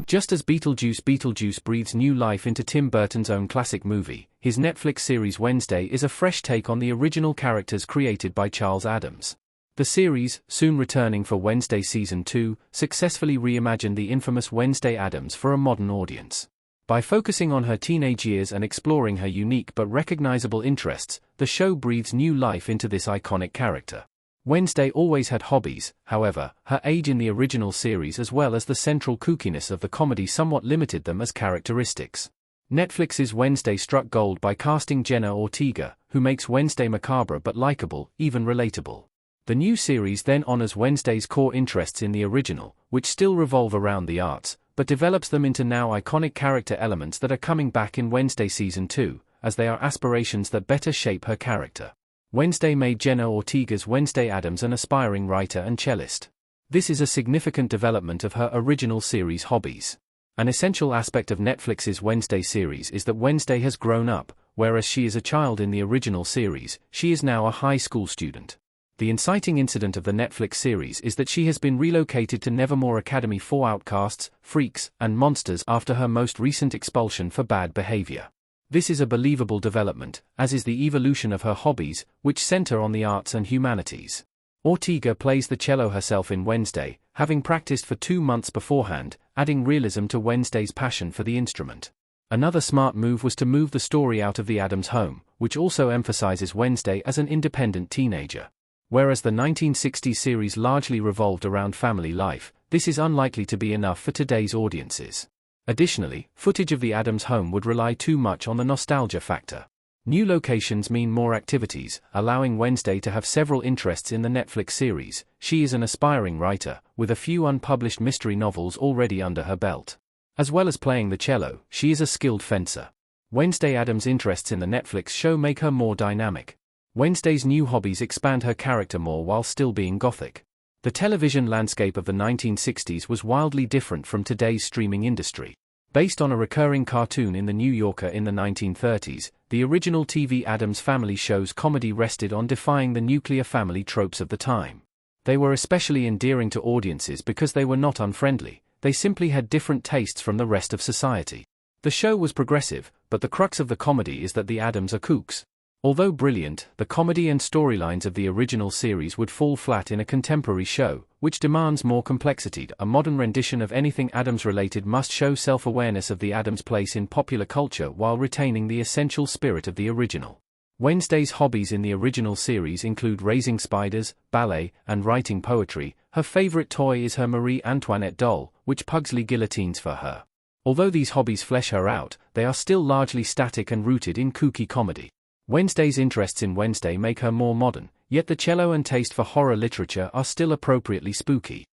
Just as Beetlejuice breathes new life into Tim Burton's own classic movie, his Netflix series Wednesday is a fresh take on the original characters created by Charles Addams. The series, soon returning for Wednesday Season 2, successfully reimagined the infamous Wednesday Addams for a modern audience. By focusing on her teenage years and exploring her unique but recognizable interests, the show breathes new life into this iconic character. Wednesday always had hobbies, however, her age in the original series as well as the central kookiness of the comedy somewhat limited them as characteristics. Netflix's Wednesday struck gold by casting Jenna Ortega, who makes Wednesday macabre but likable, even relatable. The new series then honors Wednesday's core interests in the original, which still revolve around the arts, but develops them into now iconic character elements that are coming back in Wednesday Season 2, as they are aspirations that better shape her character. Wednesday made Jenna Ortega's Wednesday Addams an aspiring writer and cellist. This is a significant development of her original series hobbies. An essential aspect of Netflix's Wednesday series is that Wednesday has grown up, whereas she is a child in the original series, she is now a high school student. The inciting incident of the Netflix series is that she has been relocated to Nevermore Academy for outcasts, freaks, and monsters after her most recent expulsion for bad behavior. This is a believable development, as is the evolution of her hobbies, which center on the arts and humanities. Ortega plays the cello herself in Wednesday, having practiced for 2 months beforehand, adding realism to Wednesday's passion for the instrument. Another smart move was to move the story out of the Addams home, which also emphasizes Wednesday as an independent teenager. Whereas the 1960s series largely revolved around family life, this is unlikely to be enough for today's audiences. Additionally, footage of the Addams home would rely too much on the nostalgia factor. New locations mean more activities, allowing Wednesday to have several interests in the Netflix series. She is an aspiring writer, with a few unpublished mystery novels already under her belt. As well as playing the cello, she is a skilled fencer. Wednesday Addams' interests in the Netflix show make her more dynamic. Wednesday's new hobbies expand her character more while still being gothic. The television landscape of the 1960s was wildly different from today's streaming industry. Based on a recurring cartoon in The New Yorker in the 1930s, the original TV Addams Family show's comedy rested on defying the nuclear family tropes of the time. They were especially endearing to audiences because they were not unfriendly, they simply had different tastes from the rest of society. The show was progressive, but the crux of the comedy is that the Addams are kooks. Although brilliant, the comedy and storylines of the original series would fall flat in a contemporary show, which demands more complexity. A modern rendition of anything Addams-related must show self-awareness of the Addams' place in popular culture while retaining the essential spirit of the original. Wednesday's hobbies in the original series include raising spiders, ballet, and writing poetry. Her favorite toy is her Marie Antoinette doll, which Pugsley guillotines for her. Although these hobbies flesh her out, they are still largely static and rooted in kooky comedy. Wednesday's interests in Wednesday make her more modern, yet the cello and taste for horror literature are still appropriately spooky.